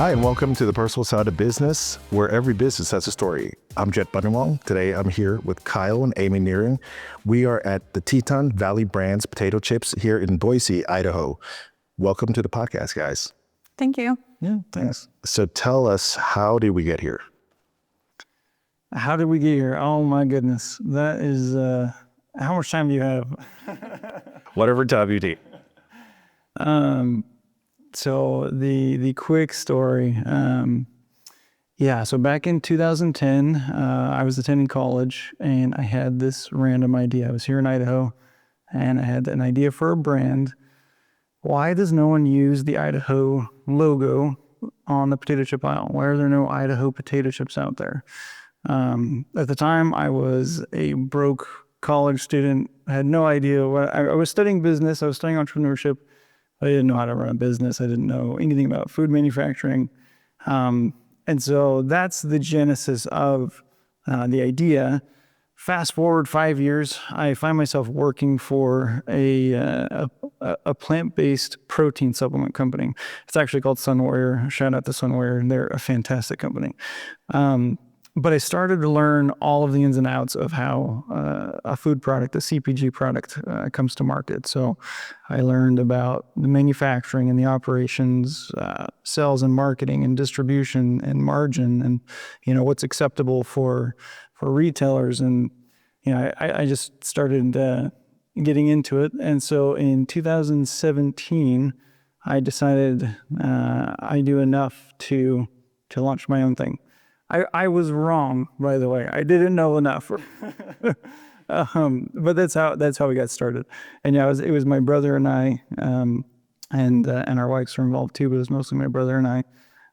Hi, and welcome to the Personal Side of Business, where every business has a story. I'm Bunditwong. Today, I'm here with Kyle and Amy Nehring. We are at the Teton Valley Brands potato chips here in Boise, Idaho. Welcome to the podcast, guys. Thank you. Yeah, thanks. So tell us, how did we get here? How did we get here? Oh my goodness. That is, how much time do you have? Whatever time you need. So the quick story, so back in 2010, I was attending college and I had this random idea. I was here in Idaho and I had an idea for a brand. Why does no one use the Idaho logo on the potato chip aisle? Why are there no Idaho potato chips out there? At the time, I was a broke college student. I had no idea what I was studying business. I was studying entrepreneurship. I didn't know how to run a business. I didn't know anything about food manufacturing. And so that's the genesis of the idea. Fast forward 5 years, I find myself working for a plant-based protein supplement company. It's actually called Sunwarrior. Shout out to Sunwarrior. They're a fantastic company. But I started to learn all of the ins and outs of how a food product, a CPG product, comes to market. So I learned about the manufacturing and the operations, sales and marketing and distribution and margin, and what's acceptable for retailers. And I just started getting into it. And so in 2017, I decided I do enough to launch my own thing. I was wrong, by the way. I didn't know enough, but that's how we got started. And it was my brother and I, and our wives were involved too, but it was mostly my brother and I.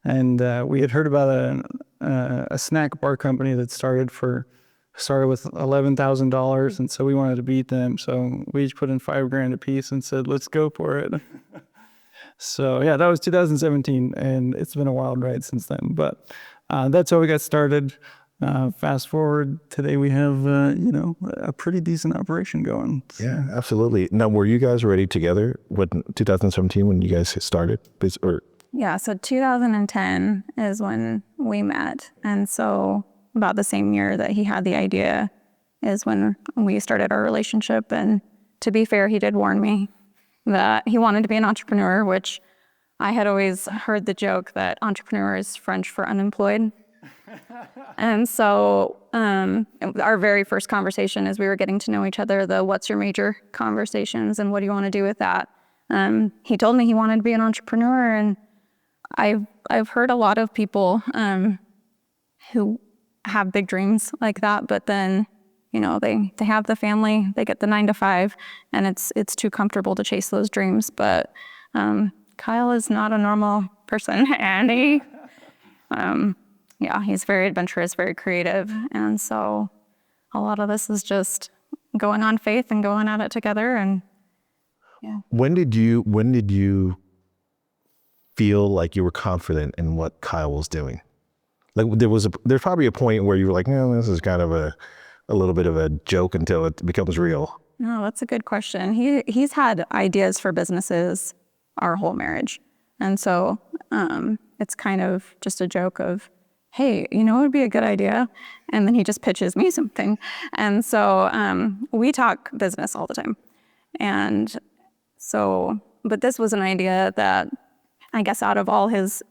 And we had heard about a snack bar company that started with $11,000, and so we wanted to beat them. So we each put in $5,000 a piece and said, "Let's go for it." So that was 2017, and it's been a wild ride since then. But that's how we got started. Fast forward, today we have, a pretty decent operation going. So. Yeah, absolutely. Now, were you guys already together when 2017 when you guys started? Yeah, so 2010 is when we met. And so about the same year that he had the idea is when we started our relationship. And to be fair, he did warn me that he wanted to be an entrepreneur, which I had always heard the joke that entrepreneur is French for unemployed. And so our very first conversation as we were getting to know each other, the what's your major conversations and what do you want to do with that? He told me he wanted to be an entrepreneur, and I've heard a lot of people who have big dreams like that, but then they have the family, they get the 9 to 5, and it's too comfortable to chase those dreams. But Kyle is not a normal person, and he's very adventurous, very creative. And so a lot of this is just going on faith and going at it together. And When did you feel like you were confident in what Kyle was doing? Like there's probably a point where you were like, no, this is kind of a little bit of a joke until it becomes real. No, that's a good question. He's had ideas for businesses our whole marriage. And so it's kind of just a joke of, hey, it would be a good idea. And then he just pitches me something. And so we talk business all the time. And so, but this was an idea that I guess out of all his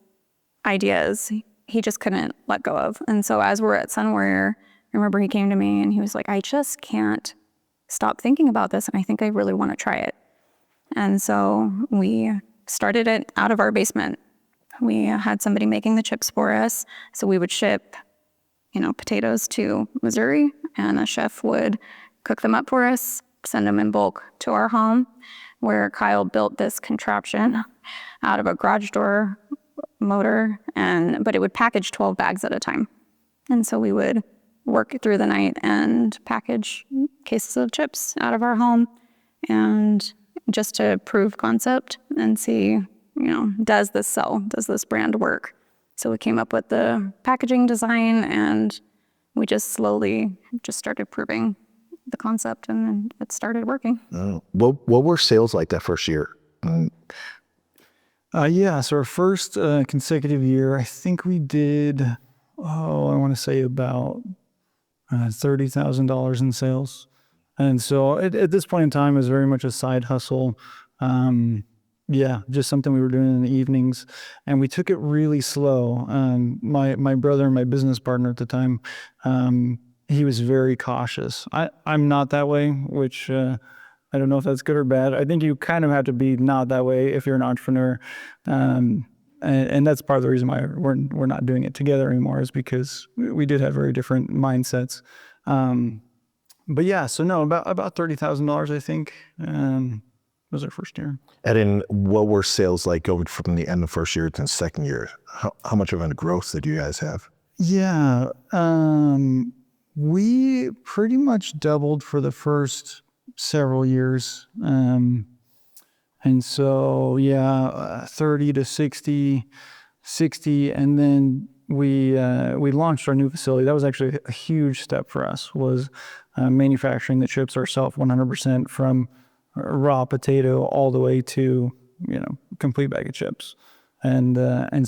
ideas, he just couldn't let go of. And so as we're at Sunwarrior, I remember he came to me and he was like, I just can't stop thinking about this. And I think I really want to try it. And so we started it out of our basement. We had somebody making the chips for us. So we would ship, potatoes to Missouri, and a chef would cook them up for us, send them in bulk to our home, where Kyle built this contraption out of a garage door motor, but it would package 12 bags at a time. And so we would work through the night and package cases of chips out of our home, and just to prove concept and see, does this sell? Does this brand work? So we came up with the packaging design, and we just slowly started proving the concept, and then it started working. Oh. What were sales like that first year? Yeah, so our first consecutive year, I think we did, I want to say about $30,000 in sales. And so at this point in time, it was very much a side hustle. Yeah, just something we were doing in the evenings. And we took it really slow. My brother, my business partner at the time, he was very cautious. I'm not that way, which I don't know if that's good or bad. I think you kind of have to be not that way if you're an entrepreneur. And that's part of the reason why we're not doing it together anymore, is because we did have very different mindsets. But yeah, so no, about $30,000, I think, was our first year. And then what were sales like going from the end of first year to the second year? How much of a growth did you guys have? Yeah, we pretty much doubled for the first several years. And so, yeah, 30 to 60, and then we launched our new facility. That was actually a huge step for us, was manufacturing the chips ourselves 100% from raw potato all the way to, complete bag of chips. And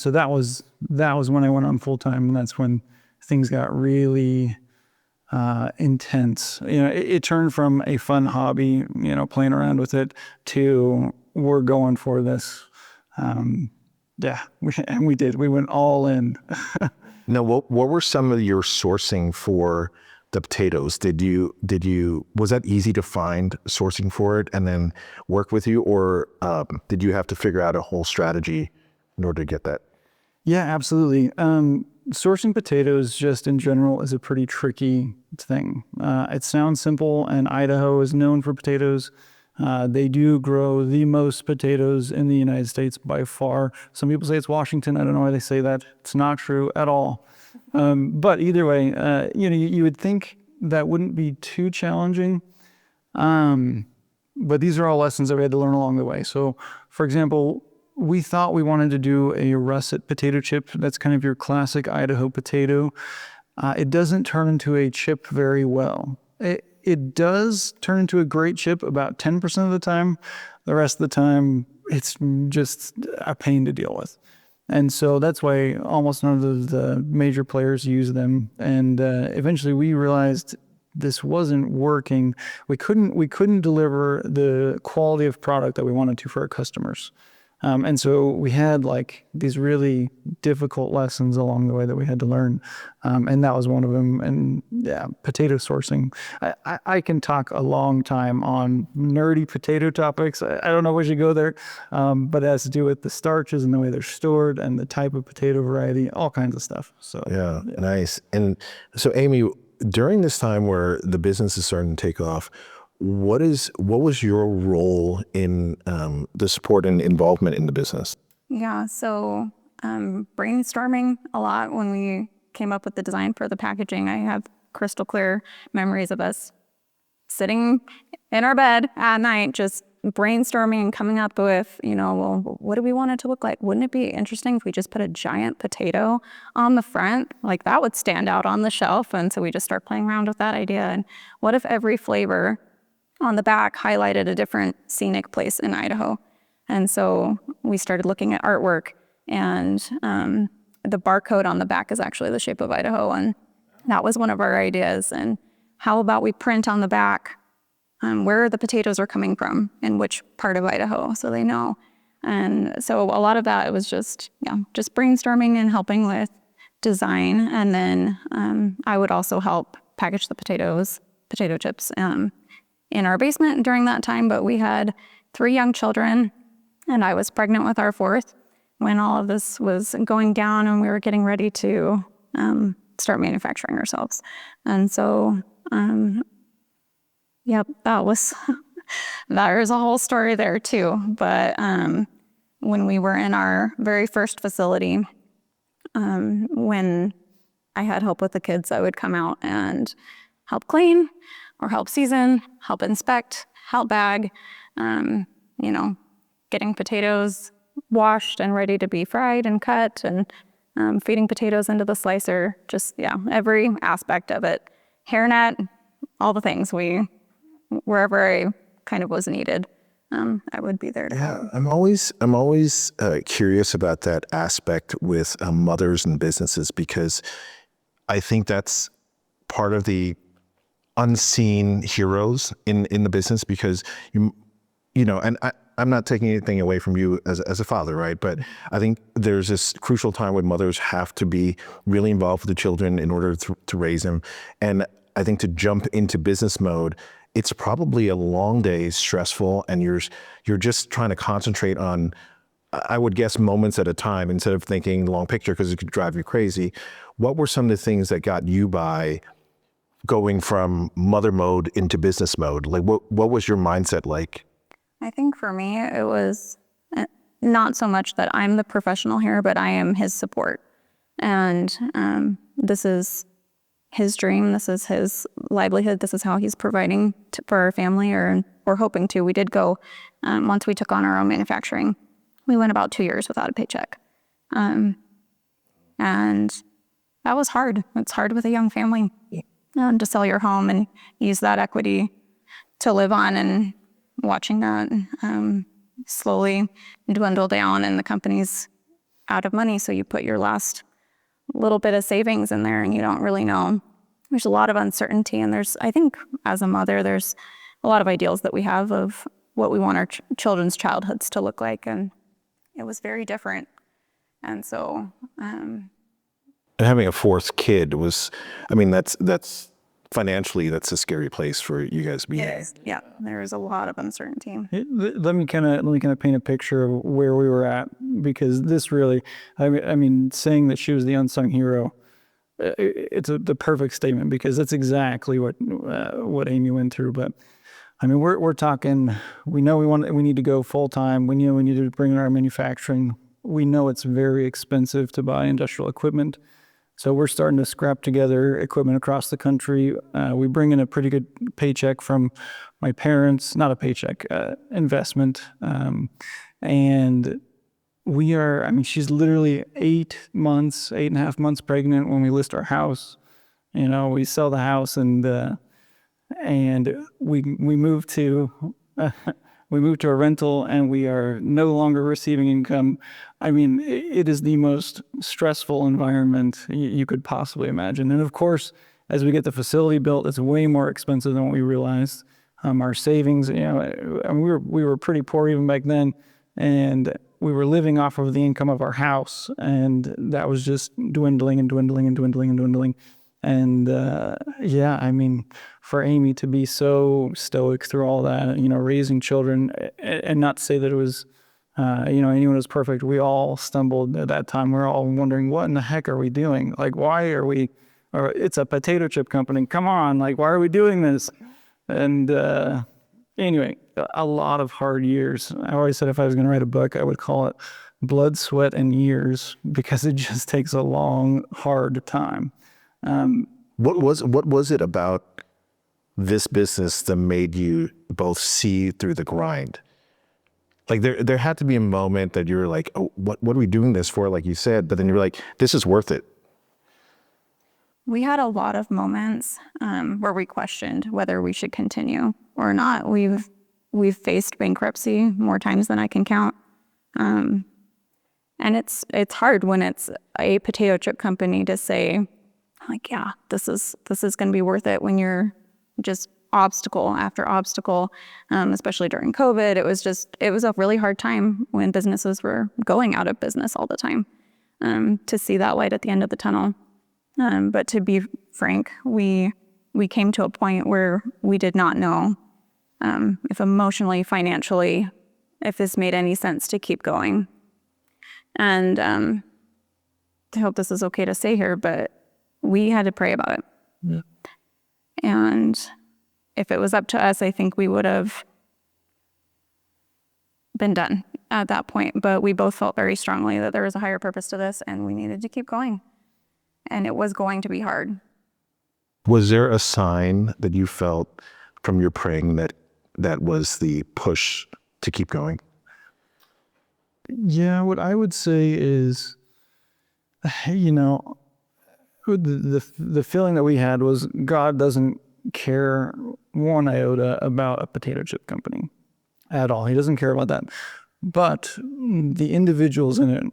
so that was when I went on full time, and that's when things got really intense. It turned from a fun hobby, playing around with it, to we're going for this. Yeah, we did. We went all in. Now, what were some of your sourcing for the potatoes? Was that easy to find sourcing for it and then work with you, or did you have to figure out a whole strategy in order to get that? Yeah, absolutely. Sourcing potatoes just in general is a pretty tricky thing. It sounds simple, and Idaho is known for potatoes. They do grow the most potatoes in the United States by far. Some people say it's Washington. I don't know why they say that. It's not true at all. But either way, you would think that wouldn't be too challenging. But these are all lessons that we had to learn along the way. So, for example, we thought we wanted to do a russet potato chip. That's kind of your classic Idaho potato. It doesn't turn into a chip very well. It does turn into a great chip about 10% of the time. The rest of the time, it's just a pain to deal with. And so that's why almost none of the major players use them. And eventually we realized this wasn't working. We couldn't deliver the quality of product that we wanted to for our customers. And so we had like these really difficult lessons along the way that we had to learn. And that was one of them. And yeah, potato sourcing. I can talk a long time on nerdy potato topics. I don't know if we should go there, but it has to do with the starches and the way they're stored and the type of potato variety, all kinds of stuff. So yeah. Nice. And so Amy, during this time where the business is starting to take off, what was your role in the support and involvement in the business? Yeah, so brainstorming a lot when we came up with the design for the packaging. I have crystal clear memories of us sitting in our bed at night, just brainstorming and coming up with, well, what do we want it to look like? Wouldn't it be interesting if we just put a giant potato on the front? Like that would stand out on the shelf. And so we just start playing around with that idea. And what if every flavor on the back highlighted a different scenic place in Idaho? And so we started looking at artwork, and the barcode on the back is actually the shape of Idaho. And that was one of our ideas. And how about we print on the back where the potatoes are coming from and which part of Idaho, so they know. And so a lot of that, it was just brainstorming and helping with design. And then I would also help package the potato chips in our basement during that time. But we had 3 young children, and I was pregnant with our 4th when all of this was going down, and we were getting ready to start manufacturing ourselves. And so, that was, there's a whole story there too. But when we were in our very first facility, when I had help with the kids, I would come out and help clean or help season, help inspect, help bag, getting potatoes washed and ready to be fried and cut, and feeding potatoes into the slicer, every aspect of it. Hairnet, all the things, wherever I kind of was needed. I would be there to help. I'm always curious about that aspect with mothers and businesses, because I think that's part of the unseen heroes in the business, because you know, and I'm not taking anything away from you as a father, right? But I think there's this crucial time when mothers have to be really involved with the children in order to raise them. And I think to jump into business mode, it's probably a long day, stressful, and you're just trying to concentrate on, I would guess, moments at a time instead of thinking long picture, because it could drive you crazy. What were some of the things that got you by going from mother mode into business mode? Like, what was your mindset like? I think for me, it was not so much that I'm the professional here, but I am his support. And this is his dream. This is his livelihood. This is how he's providing for our family, or hoping to. We did go, once we took on our own manufacturing, we went about 2 years without a paycheck. And that was hard. It's hard with a young family to sell your home and use that equity to live on, and watching that slowly dwindle down, and the company's out of money. So you put your last little bit of savings in there, and you don't really know. There's a lot of uncertainty, and I think as a mother, there's a lot of ideals that we have of what we want our children's childhoods to look like, and it was very different. And so, And having a fourth kid was, I mean, that's financially, that's a scary place for you guys to be in. Yeah, there was a lot of uncertainty. Let me kind of paint a picture of where we were at, because this really, I mean, saying that she was the unsung hero, it's the perfect statement, because that's exactly what Amy went through. But I mean, we're talking. We know we need to go full time. We know we need to bring in our manufacturing. We know it's very expensive to buy industrial equipment. So we're starting to scrap together equipment across the country. We bring in a pretty good paycheck from my parents, not a paycheck, investment. And we are, I mean, she's literally 8.5 months pregnant when we list our house. You know, we sell the house, and we move to a rental, and we are no longer receiving income. I mean, it is the most stressful environment you could possibly imagine. And of course, as we get the facility built, it's way more expensive than what we realized. Our savings, you know, I mean, we were pretty poor even back then, and we were living off of the income of our house, and that was just dwindling and dwindling and dwindling and dwindling. And yeah, I mean, for Amy to be so stoic through all that, you know, raising children, and not to say that it was, you know, anyone was perfect. We all stumbled at that time. We're all wondering, what in the heck are we doing? Like, why are we, or it's a potato chip company. Come on, like, why are we doing this? And anyway, a lot of hard years. I always said if I was going to write a book, I would call it Blood, Sweat, and Years, because it just takes a long, hard time. What was it about this business that made you both see through the grind? Like there had to be a moment that you were like, oh, what are we doing this for? Like you said, but then you were like, this is worth it. We had a lot of moments where we questioned whether we should continue or not. We've faced bankruptcy more times than I can count. And it's hard when it's a potato chip company to say, like, yeah, this is going to be worth it, when you're just obstacle after obstacle, especially during COVID. It was a really hard time when businesses were going out of business all the time, to see that light at the end of the tunnel. But to be frank, we came to a point where we did not know if emotionally, financially, if this made any sense to keep going. And I hope this is okay to say here, but we had to pray about it. Yeah. And if it was up to us, I think we would have been done at that point. But we both felt very strongly that there was a higher purpose to this, and we needed to keep going. And it was going to be hard. Was there a sign that you felt from your praying that was the push to keep going? Yeah, what I would say is, you know, the feeling that we had was God doesn't care one iota about a potato chip company. at all. He doesn't care about that. But the individuals in it,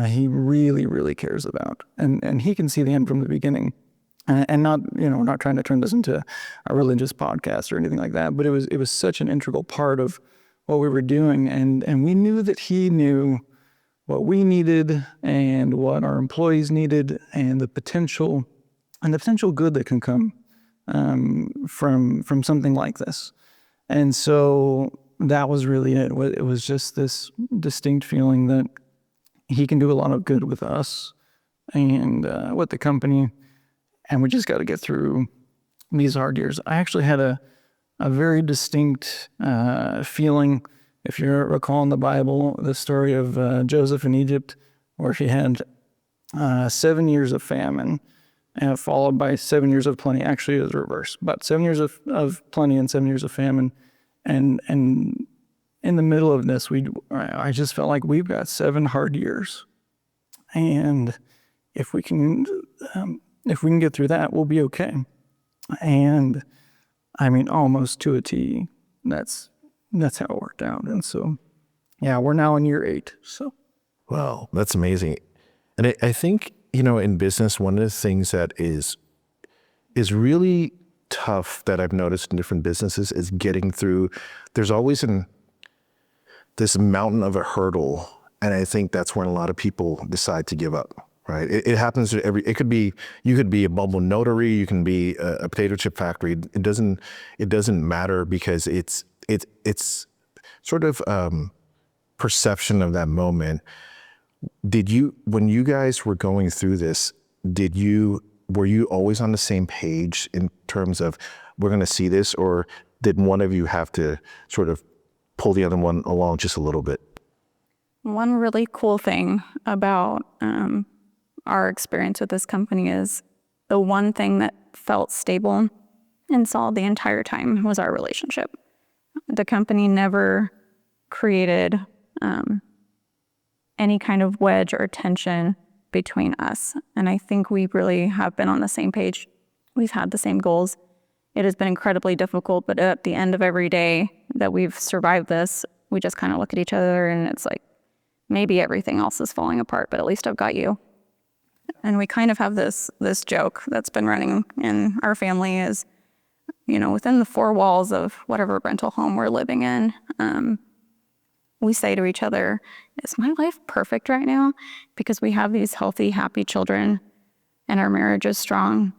he really, really cares about. And he can see the end from the beginning. And not, we're not trying to turn this into a religious podcast or anything like that, but it was such an integral part of what we were doing. And we knew that he knew what we needed and what our employees needed and the potential good that can come from something like this. And so that was really it. It was just this distinct feeling that he can do a lot of good with us and with the company, and we just got to get through these hard years. I actually had a very distinct feeling, if you recall in the Bible, the story of Joseph in Egypt, where he had 7 years of famine, followed by 7 years of plenty. Actually, it was reverse, about 7 years of plenty and 7 years of famine. And in the middle of this, I just felt like we've got 7 hard years, and if we can get through that, we'll be okay. And I mean, almost to a T. That's how it worked out. And so, yeah, we're now in year 8. So, wow, that's amazing. And I think, in business, one of the things that is really tough that I've noticed in different businesses is getting through. There's always this mountain of a hurdle, and I think that's when a lot of people decide to give up. Right? It happens to you could be a mobile notary, you can be a potato chip factory. It doesn't matter, because it's sort of perception of that moment. When you guys were going through this, were you always on the same page in terms of, we're going to see this, or did one of you have to sort of pull the other one along just a little bit? One really cool thing about our experience with this company is the one thing that felt stable and solid the entire time was our relationship. The company never created any kind of wedge or tension between us. And I think we really have been on the same page. We've had the same goals. It has been incredibly difficult, but at the end of every day that we've survived this, we just kind of look at each other and it's like, maybe everything else is falling apart, but at least I've got you. And we kind of have this joke that's been running in our family is, within the 4 walls of whatever rental home we're living in, we say to each other, is my life perfect right now? Because we have these healthy, happy children and our marriage is strong.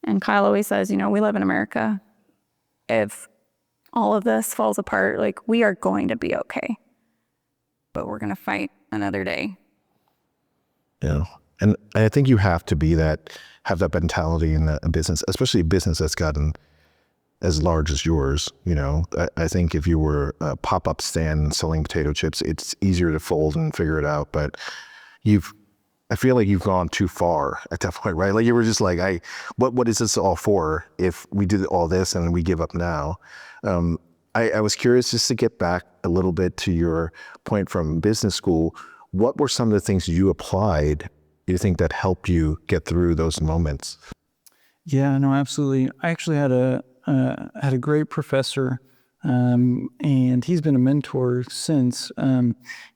And Kyle always says, we live in America. If all of this falls apart, we are going to be okay. But we're going to fight another day. Yeah. And I think you have to have that mentality in a business, especially a business that's gotten as large as yours. I think if you were a pop-up stand selling potato chips, it's easier to fold and figure it out. But I feel like you've gone too far at that point, right? Like you were just like, what is this all for if we do all this and we give up now? I was curious, just to get back a little bit to your point from business school, what were some of the things you applied, you think, that helped you get through those moments? Yeah, no, absolutely. I actually had a great professor, and he's been a mentor since.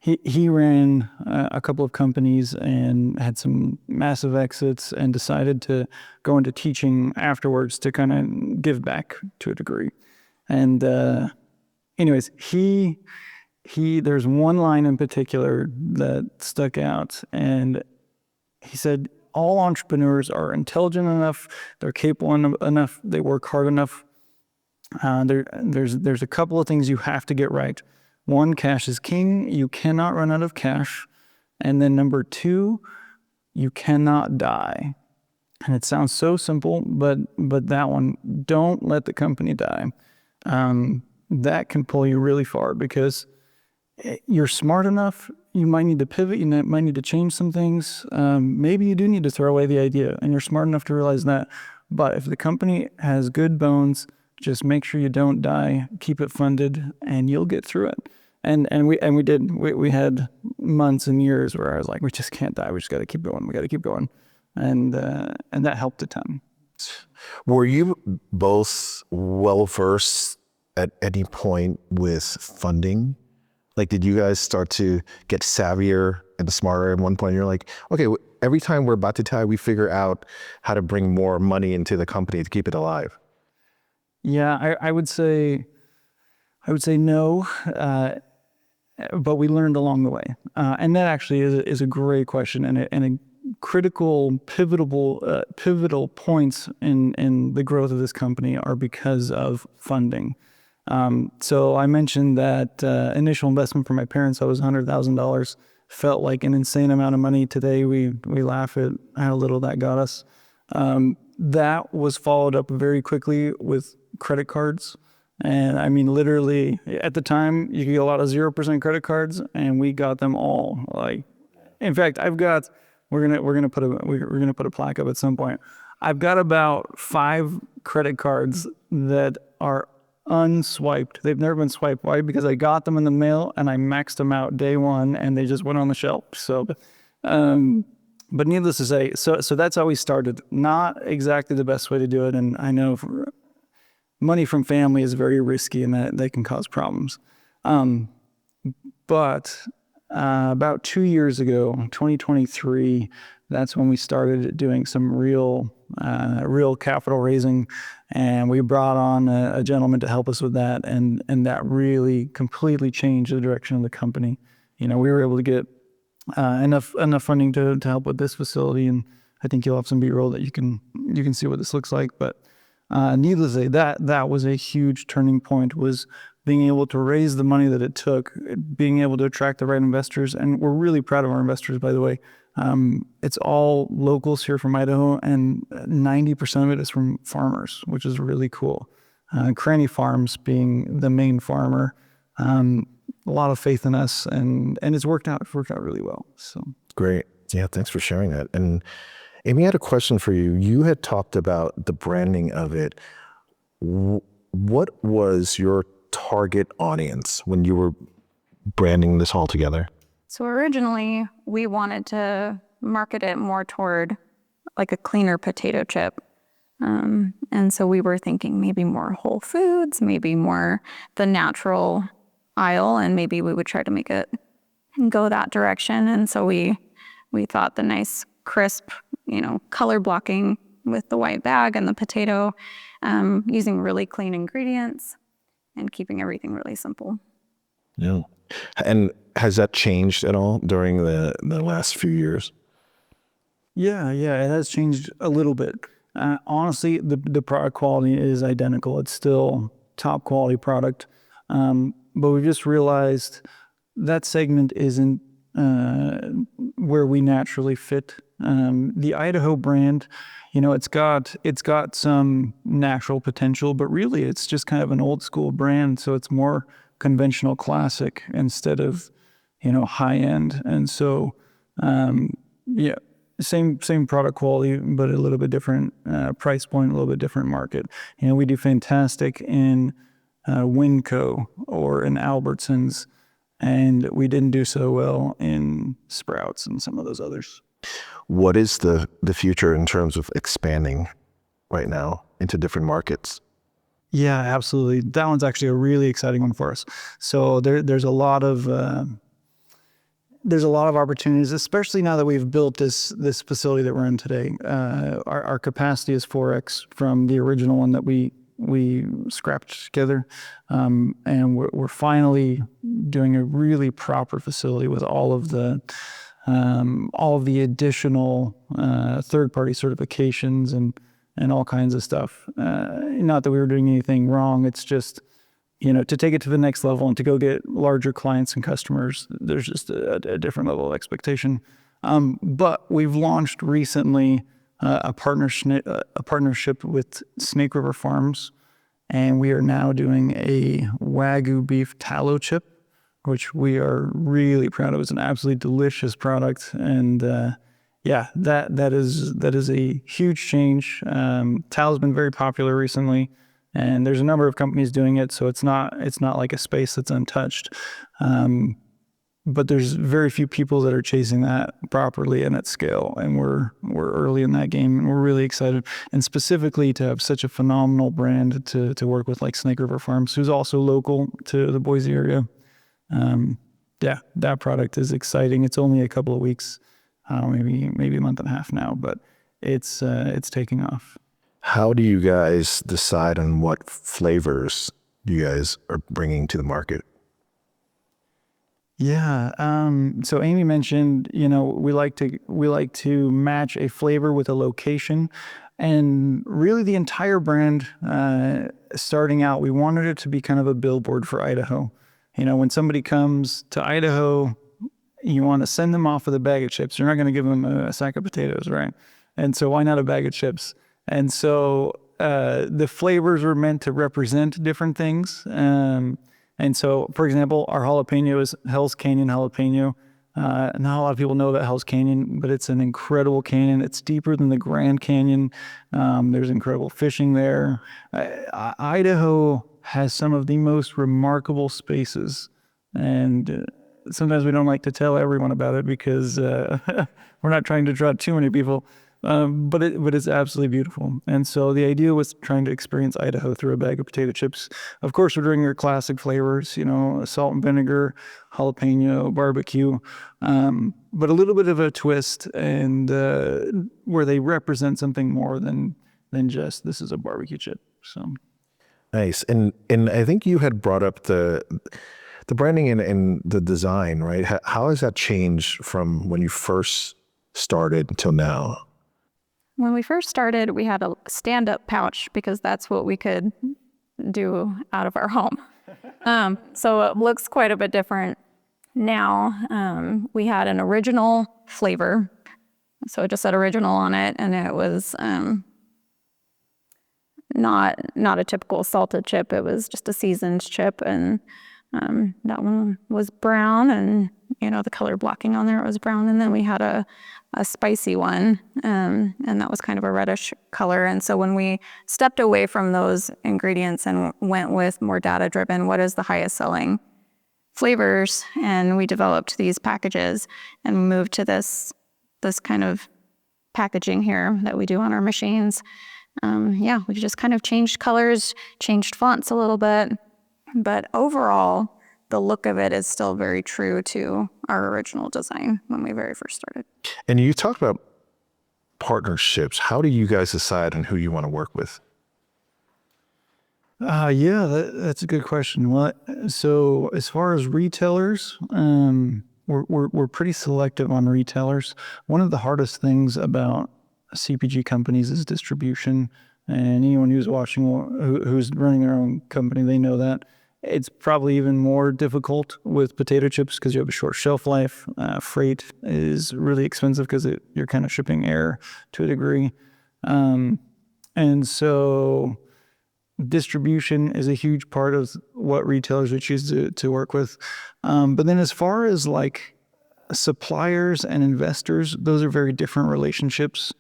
He ran a couple of companies and had some massive exits and decided to go into teaching afterwards to kind of give back to a degree. And anyways, there's one line in particular that stuck out, and he said, all entrepreneurs are intelligent enough, they're capable enough, they work hard enough. There's a couple of things you have to get right. 1, cash is king. You cannot run out of cash. And then number 2, you cannot die. And it sounds so simple, but that one, don't let the company die. That can pull you really far, because you're smart enough, you might need to pivot, you might need to change some things. Maybe you do need to throw away the idea, and you're smart enough to realize that. But if the company has good bones, just make sure you don't die, keep it funded, and you'll get through it. And we did. We had months and years where I was like, we just can't die. We just got to keep going. We got to keep going. And that helped a ton. Were you both well-versed at any point with funding? Like, did you guys start to get savvier and smarter at one point? You're like, okay, every time we're about to die, we figure out how to bring more money into the company to keep it alive. Yeah, I would say no, but we learned along the way, and that actually is a great question and a critical pivotal points in the growth of this company are because of funding. So I mentioned that initial investment from my parents, that was $100,000, felt like an insane amount of money. Today we laugh at how little that got us. That was followed up very quickly with credit cards. And I mean, literally at the time you could get a lot of 0% credit cards, and we got them all. Like, in fact, we're gonna put a plaque up at some point. I've got about 5 credit cards that are unswiped. They've never been swiped. Why? Because I got them in the mail and I maxed them out day one, and they just went on the shelf. So, but needless to say, so that's how we started. Not exactly the best way to do it, and I know money from family is very risky, and that can cause problems. But about 2 years ago, 2023, that's when we started doing some real capital raising, and we brought on a gentleman to help us with that, and that really completely changed the direction of the company. We were able to get enough funding to help with this facility, and I think you'll have some B-roll that you can see what this looks like. But needless to say, that was a huge turning point, was being able to raise the money that it took, being able to attract the right investors. And we're really proud of our investors, by the way. It's all locals here from Idaho, and 90% of it is from farmers, which is really cool. Cranny Farms being the main farmer, a lot of faith in us, and it's worked out really well. So Great. Yeah, thanks for sharing that. And Amy, I had a question for you. You had talked about the branding of it. What was your target audience when you were branding this all together? So originally we wanted to market it more toward like a cleaner potato chip. And so we were thinking maybe more Whole Foods, maybe more the natural aisle, and maybe we would try to make it go that direction. And so we thought the nice crisp, color blocking with the white bag and the potato, using really clean ingredients and keeping everything really simple. Yeah. And has that changed at all during the last few years? Yeah, it has changed a little bit. Honestly, the product quality is identical. It's still top quality product. But we just realized that segment isn't where we naturally fit. The Idaho brand, it's got some natural potential, but really it's just kind of an old school brand. So it's more conventional classic instead of, high end. And so, same product quality, but a little bit different price point, a little bit different market. We do fantastic in Winco or in Albertsons, and we didn't do so well in Sprouts and some of those others. What is the future in terms of expanding right now into different markets? Yeah, absolutely. That one's actually a really exciting one for us. So there's a lot of opportunities, especially now that we've built this facility that we're in today. Our capacity is 4x from the original one that we scrapped together, and we're finally doing a really proper facility with all of the additional third-party certifications and all kinds of stuff. Not that we were doing anything wrong. It's just, to take it to the next level and to go get larger clients and customers, there's just a different level of expectation. But we've launched recently a partnership with Snake River Farms, and we are now doing a Wagyu beef tallow chip, which we are really proud of. It's an absolutely delicious product, and that is a huge change. Tallow has been very popular recently, and there's a number of companies doing it, so it's not like a space that's untouched. but there's very few people that are chasing that properly and at scale. And we're early in that game, and we're really excited. And specifically to have such a phenomenal brand to work with, like Snake River Farms, who's also local to the Boise area. Yeah, that product is exciting. It's only a couple of weeks, maybe a month and a half now, but it's taking off. How do you guys decide on what flavors you guys are bringing to the market? Yeah. So Amy mentioned, we like to match a flavor with a location, and really the entire brand, starting out, we wanted it to be kind of a billboard for Idaho. When somebody comes to Idaho, you want to send them off with a bag of chips. You're not going to give them a sack of potatoes, right? And so why not a bag of chips? And so the flavors are meant to represent different things. And so, for example, our jalapeno is Hell's Canyon jalapeno. Not a lot of people know about Hell's Canyon, but it's an incredible canyon. It's deeper than the Grand Canyon. There's incredible fishing there. Idaho has some of the most remarkable spaces. And sometimes we don't like to tell everyone about it because we're not trying to draw too many people. But it's absolutely beautiful. And so the idea was trying to experience Idaho through a bag of potato chips. Of course, we're doing your classic flavors, salt and vinegar, jalapeno, barbecue, but a little bit of a twist, and where they represent something more than just this is a barbecue chip. So Nice. And I think you had brought up the branding and the design, right? How has that changed from when you first started until now? When we first started, we had a stand-up pouch because that's what we could do out of our home. So it looks quite a bit different now. We had an original flavor, so it just said original on it, and it was not a typical salted chip. It was just a seasoned chip, and that one was brown, and the color blocking on there was brown. And then we had a spicy one, and that was kind of a reddish color. And so when we stepped away from those ingredients and went with more data-driven, what is the highest selling flavors, and we developed these packages and moved to this kind of packaging here that we do on our machines. We just kind of changed colors, changed fonts a little bit, but overall, the look of it is still very true to our original design when we very first started. And you talked about partnerships. How do you guys decide on who you want to work with? That's a good question. Well, so as far as retailers, we're pretty selective on retailers. One of the hardest things about CPG companies is distribution. And anyone who's watching, who's running their own company, they know that. It's probably even more difficult with potato chips because you have a short shelf life. Freight is really expensive because you're kind of shipping air to a degree. And so distribution is a huge part of what retailers would choose to work with. But then as far as like suppliers and investors, those are very different relationships.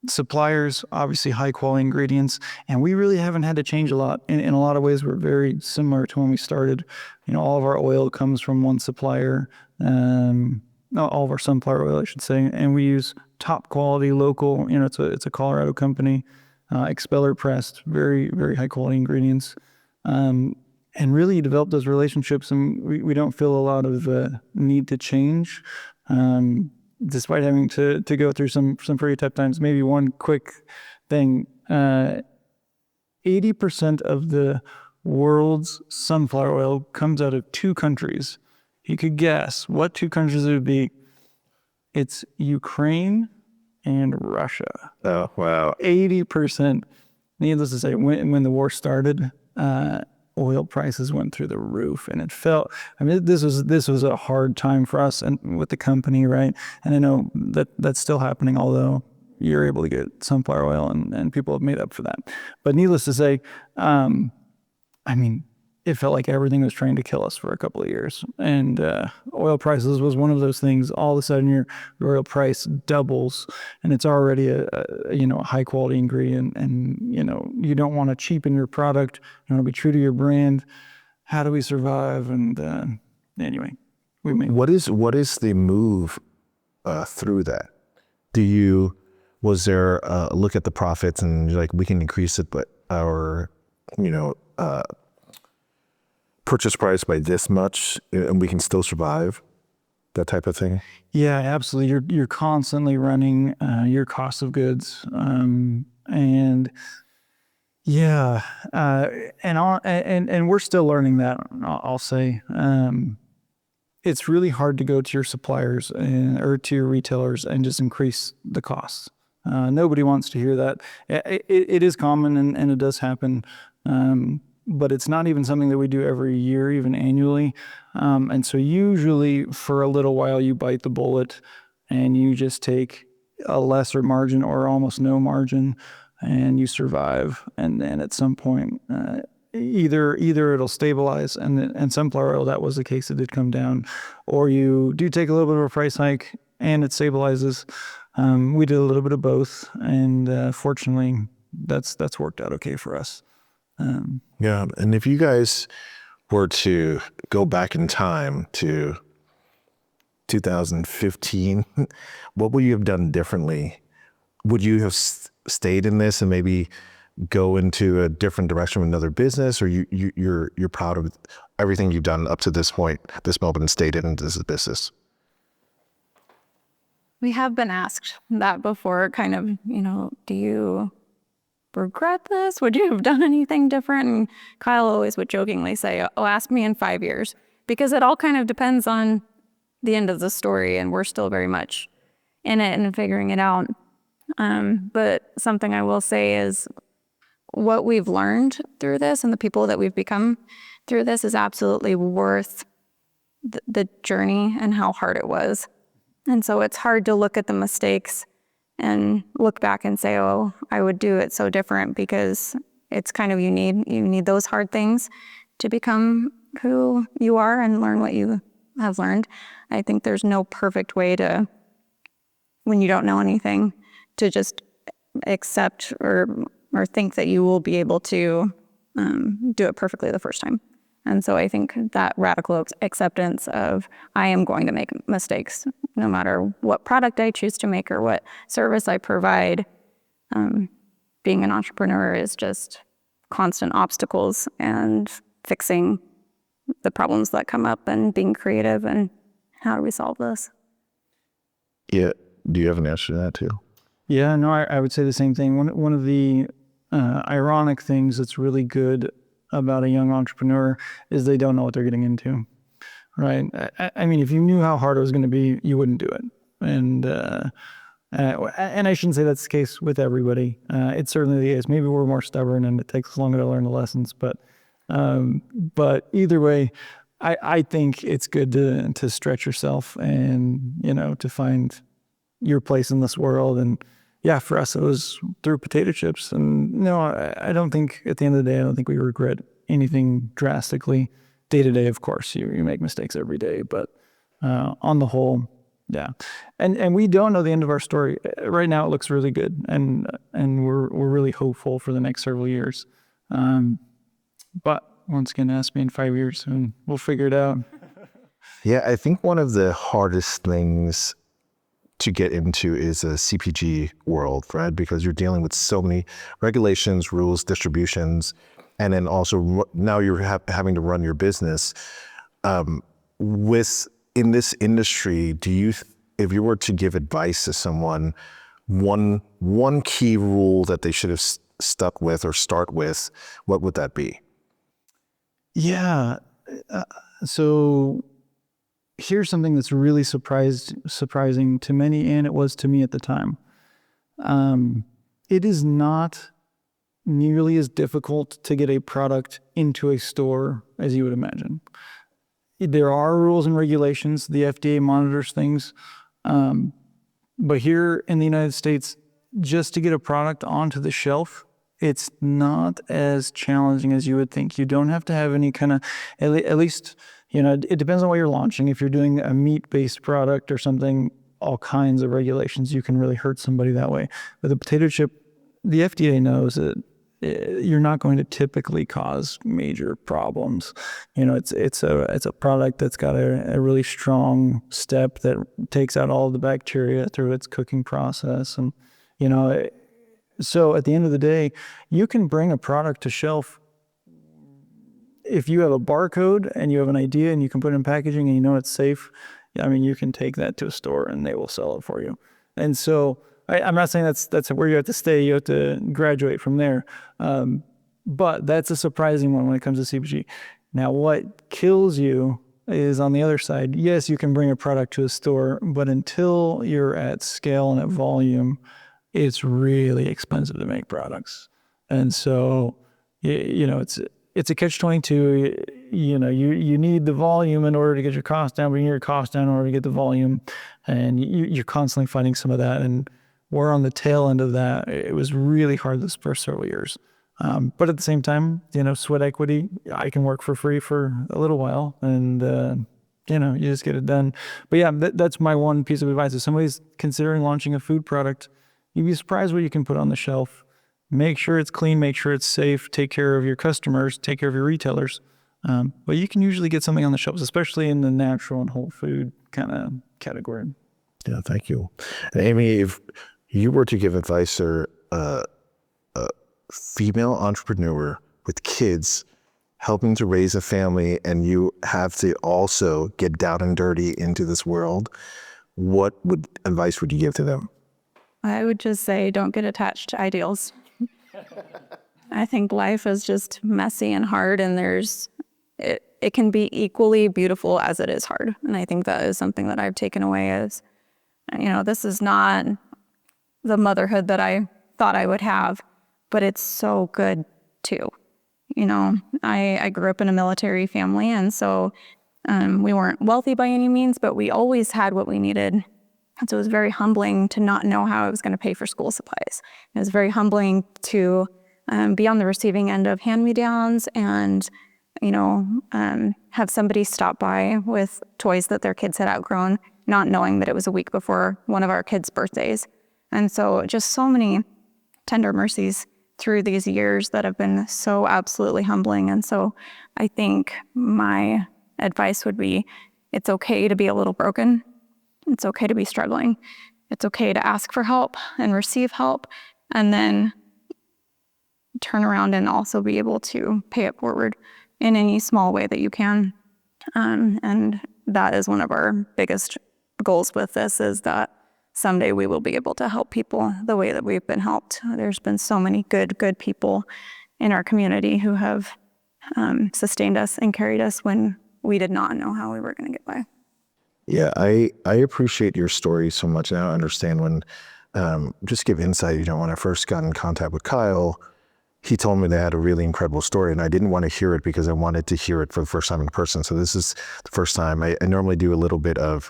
Suppliers, obviously high quality ingredients, and we really haven't had to change a lot. In a lot of ways, we're very similar to when we started. All of our oil comes from one supplier, all of our sunflower oil, I should say, and we use top quality local. It's a Colorado company, expeller pressed, very, very high quality ingredients. And really develop those relationships, and we don't feel a lot of need to change. Despite having to go through some pretty tough times. Maybe one quick thing, 80% of the world's sunflower oil comes out of 2 countries. You could guess what 2 countries it would be. It's Ukraine and Russia. Oh, wow. 80%. Needless to say, when the war started, oil prices went through the roof, and this was a hard time for us and with the company, right? And I know that's still happening, although you're able to get sunflower oil and people have made up for that. But needless to say, it felt like everything was trying to kill us for a couple of years. And oil prices was one of those things. All of a sudden, your oil price doubles, and it's already a high quality ingredient. And you don't want to cheapen your product. You want to be true to your brand. How do we survive? And anyway, we made. What is the move through that? Was there a look at the profits and you're like, we can increase it, but our, purchase price by this much and we can still survive, that type of thing? Yeah, absolutely. You're constantly running your cost of goods, and yeah, and we're still learning that. I'll say it's really hard to go to your suppliers or to your retailers and just increase the costs. Nobody wants to hear that. It is common and it does happen. But it's not even something that we do every year, even annually. And so usually for a little while you bite the bullet and you just take a lesser margin or almost no margin and you survive. And then at some point, either it'll stabilize, and sunflower oil, that was the case, it did come down, or you do take a little bit of a price hike and it stabilizes. We did a little bit of both, and fortunately that's worked out okay for us. Yeah. And if you guys were to go back in time to 2015, what would you have done differently? Would you have stayed in this and maybe go into a different direction with another business, or you're proud of everything you've done up to this point, this moment, and stayed in this business? We have been asked that before, kind of, do you regret this? Would you have done anything different? And Kyle always would jokingly say, oh, ask me in 5 years, because it all kind of depends on the end of the story, and we're still very much in it and figuring it out. But something I will say is what we've learned through this and the people that we've become through this is absolutely worth the journey and how hard it was. And so it's hard to look at the mistakes and look back and say, oh, I would do it so different, because it's kind of, you need those hard things to become who you are and learn what you have learned. I think there's no perfect way to, when you don't know anything, to just accept or think that you will be able to do it perfectly the first time. And so I think that radical acceptance of, I am going to make mistakes, no matter what product I choose to make or what service I provide. Being an entrepreneur is just constant obstacles and fixing the problems that come up and being creative and how do we solve this? Yeah. Do you have an answer to that too? Yeah, no, I would say the same thing. One of the ironic things that's really good about a young entrepreneur is they don't know what they're getting into, right? I mean, if you knew how hard it was going to be, you wouldn't do it. And I shouldn't say that's the case with everybody. It certainly is. Maybe we're more stubborn and it takes us longer to learn the lessons. But either way, I think it's good to stretch yourself and, to find your place in this world. And yeah, for us, it was through potato chips. And no, I don't think, at the end of the day, I don't think we regret anything drastically. Day to day, of course, you make mistakes every day, but on the whole, yeah. And we don't know the end of our story. Right now, it looks really good, and we're really hopeful for the next several years. But once again, ask me in 5 years, and we'll figure it out. Yeah, I think one of the hardest things to get into is a CPG world, right? Because you're dealing with so many regulations, rules, distributions, and then also now you're having to run your business. In this industry, if you were to give advice to someone, one key rule that they should have stuck with or start with, what would that be? Yeah. So here's something that's really surprising to many, and it was to me at the time. It is not nearly as difficult to get a product into a store as you would imagine. There are rules and regulations. The FDA monitors things. But here in the United States, just to get a product onto the shelf, it's not as challenging as you would think. You don't have to have any kind of, at least, it depends on what you're launching. If you're doing a meat-based product or something, all kinds of regulations, you can really hurt somebody that way. With a potato chip, the FDA knows that you're not going to typically cause major problems. It's a product that's got a really strong step that takes out all the bacteria through its cooking process. And, so at the end of the day, you can bring a product to shelf if you have a barcode and you have an idea and you can put it in packaging and it's safe. I mean, you can take that to a store and they will sell it for you. And so I'm not saying that's where you have to stay. You have to graduate from there. But that's a surprising one when it comes to CPG. Now, what kills you is on the other side. Yes, you can bring a product to a store, but until you're at scale and at volume, it's really expensive to make products. And so, it's a catch-22. You need the volume in order to get your cost down, but you need your cost down in order to get the volume. And you're constantly fighting some of that. And we're on the tail end of that. It was really hard this first several years. But at the same time, sweat equity, I can work for free for a little while and, you just get it done. But yeah, that's my one piece of advice. If somebody's considering launching a food product, you'd be surprised what you can put on the shelf. Make sure it's clean, make sure it's safe, take care of your customers, take care of your retailers. But you can usually get something on the shelves, especially in the natural and whole food kind of category. Yeah, thank you. And Amy, if you were to give advice to a female entrepreneur with kids helping to raise a family, and you have to also get down and dirty into this world, what advice would you give to them? I would just say, don't get attached to ideals. I think life is just messy and hard, and it can be equally beautiful as it is hard. And I think that is something that I've taken away as, this is not the motherhood that I thought I would have, but it's so good too. I grew up in a military family, and so we weren't wealthy by any means, but we always had what we needed. And so it was very humbling to not know how I was going to pay for school supplies. It was very humbling to be on the receiving end of hand-me-downs and, have somebody stop by with toys that their kids had outgrown, not knowing that it was a week before one of our kids' birthdays. And so just so many tender mercies through these years that have been so absolutely humbling. And so I think my advice would be, it's okay to be a little broken. It's okay to be struggling. It's okay to ask for help and receive help, and then turn around and also be able to pay it forward in any small way that you can. And that is one of our biggest goals with this, is that someday we will be able to help people the way that we've been helped. There's been so many good people in our community who have sustained us and carried us when we did not know how we were going to get by. Yeah, I appreciate your story so much. Now I understand when, just give insight, when I first got in contact with Kyle, he told me they had a really incredible story, and I didn't want to hear it because I wanted to hear it for the first time in person. So this is the first time. I normally do a little bit of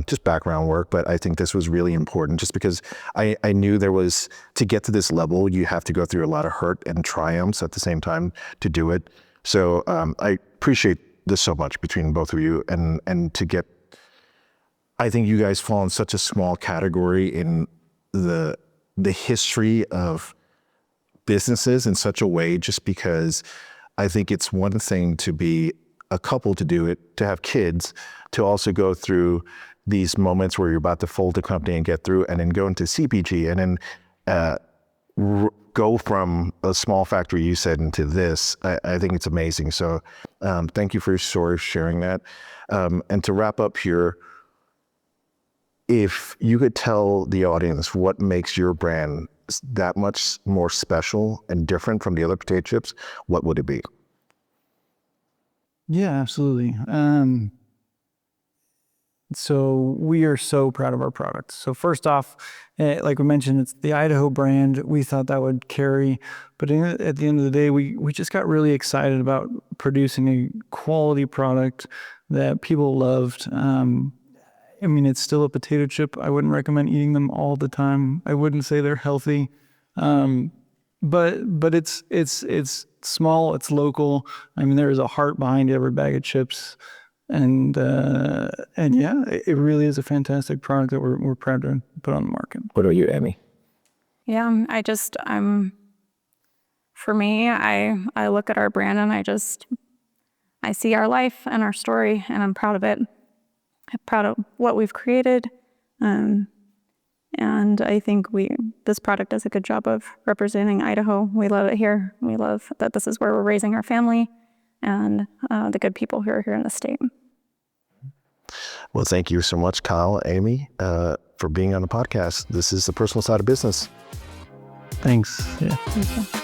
just background work, but I think this was really important just because I knew there was, to get to this level, you have to go through a lot of hurt and triumphs at the same time to do it. So I appreciate this so much between both of you, and to get, I think you guys fall in such a small category in the history of businesses in such a way, just because I think it's one thing to be a couple to do it, to have kids, to also go through these moments where you're about to fold a company and get through, and then go into CPG, and then go from a small factory, you said, into this. I think it's amazing. So thank you for your story, sharing that. And to wrap up here, if you could tell the audience what makes your brand that much more special and different from the other potato chips, what would it be? Yeah, absolutely. So we are so proud of our products. So first off, like we mentioned, it's the Idaho brand. We thought that would carry, but at the end of the day, we just got really excited about producing a quality product that people loved. It's still a potato chip. I wouldn't recommend eating them all the time. I wouldn't say they're healthy. But it's small, it's local. There is a heart behind every bag of chips. And yeah, it really is a fantastic product that we're proud to put on the market. What about you, Amy? Yeah, for me, I look at our brand and I see our life and our story, and I'm proud of it. I'm proud of what we've created. And I think this product does a good job of representing Idaho. We love it here. We love that this is where we're raising our family and the good people who are here in the state. Well, thank you so much, Kyle, Amy, for being on the podcast. This is The Personal Side of Business. Thanks. Yeah. Thank you.